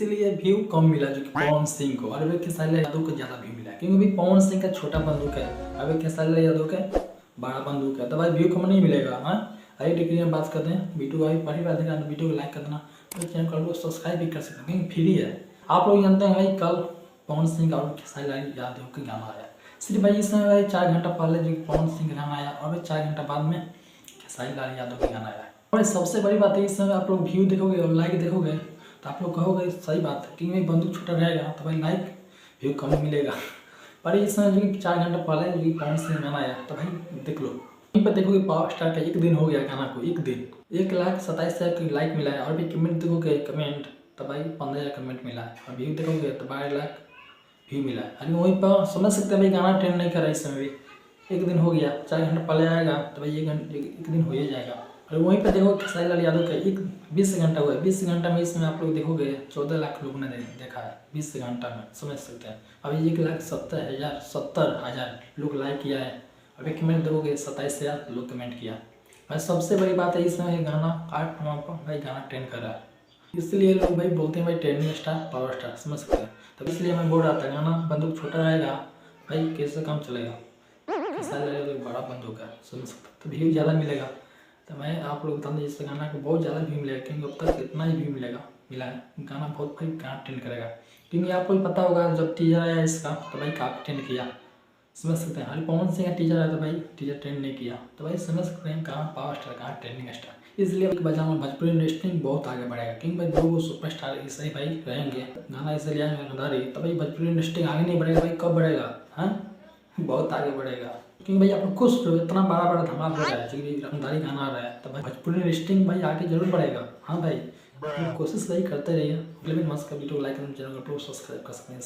इसीलिए व्यू कम मिला जो कि पवन सिंह को, और अभी खेसारी लाल यादव को ज़्यादा व्यू मिला, क्योंकि भाई पवन सिंह का छोटा बंदूक है, अभी खेसारी लाल यादव का बड़ा बंदूक है, तो भाई व्यू कम नहीं मिलेगा। हाँ, आइए डिग्री में बात करते हैं। वीडियो भाई पहली बार देखा तो वीडियो को लाइक कर देना, तो चैनल को सब्सक्राइब भी कर सकते हैं क्योंकि फ्री है। आप लोग जानते हैं भाई कल पवन सिंह और खेसारी लाल यादव का गाना आया, सिर्फ भाई इसमें भाई 4 घंटा पहले जो पवन सिंह का गाना आया और भाई 4 घंटा बाद में खेसारी लाल यादव का गाना आया। और सबसे बड़ी बात है, इस समय आप लोग व्यू देखोगे और लाइक देखोगे तो आप लोग कहोगे सही बात है, क्योंकि भाई बंदूक छोटा रहेगा तो भाई लाइक व्यू कम मिलेगा। पर इस समय जो कि 4 घंटा पहले जो कि पवन सिंह गाना आया तो भाई देख लो, यहीं पर देखोगे पावर स्टार का 1 दिन हो गया गाना को, 1 दिन 1,27,000 की लाइक मिला है, और भी कमेंट देखोगे कमेंट तो भाई 15,000 कमेंट मिला है, और व्यू देखोगे तो 12 लाख व्यू मिला है। अरे वहीं पर समझ सकते हैं भाई गाना ट्रेंड नहीं कर रहा है इस समय भी, 1 दिन हो गया, 4 घंटा पहले आएगा तो भाई 1 दिन हो ही जाएगा। और वहीं पर देखो खेसारी लाल यादव का 20 घंटा हुआ है, 20 घंटा में इसमें आप लोग देखोगे 14 लाख लोगों ने देखा है 20 घंटा में, समझ सकते हैं। अभी 1,70,000 लोग लाइक किया है, अभी कमेंट देखोगे 27,000 लोग कमेंट किया। और सबसे बड़ी बात है इसमें गाना भाई गाना ट्रेंड कर रहा है, इसलिए लोग भाई बोलते हैं भाई ट्रेंडिंग स्टार पावर स्टार, समझ सकते हैं। तब इसलिए मैं बोल रहा था गाना बंदूक छोटा रहेगा भाई कैसे काम चलेगा, खेसारी लाल यादव बड़ा बंदूक है, समझ सकते हैं, तो व्यू ज़्यादा मिलेगा। तो मैं आप लोग बता दें इस गाना को बहुत ज़्यादा व्यू मिलेगा, क्योंकि अब तक इतना ही व्यू मिला है गाना, बहुत भाई गाना ट्रेंड करेगा। क्योंकि आपको भी पता होगा जब टीजर आया इसका तो भाई काफ़ी ट्रेंड किया, समझ सकते हैं। हर पवन सिंह का टीजर आया तो भाई टीजर ट्रेंड नहीं किया, तो भाई समझ सकते हैं कहाँ पावर स्टार कहाँ ट्रेंडिंग स्टार। इसलिए बजा में भोजपुरी इंडस्ट्री बहुत आगे बढ़ेगा, क्योंकि भाई 2 सुपर स्टार ऐसे ही भाई रहेंगे, गाना ऐसे लिया रंगदारी, तो भाई भोजपुरी इंडस्ट्री आगे नहीं बढ़ेगा भाई, कब बढ़ेगा? हाँ, बहुत आगे बढ़ेगा, क्योंकि भाई आप लोग खुश हो, इतना बड़ा धमाल हो रहा है क्योंकि रंगदारी गाना आ रहा है, तो भाई भोजपुरी इंडस्ट्री भाई आगे जरूर बढ़ेगा। हाँ भाई, कोशिश सही करते रहिए। फिल्म मस्त का वीडियो लाइक करना, चैनल को सब्सक्राइब कर सकते हैं।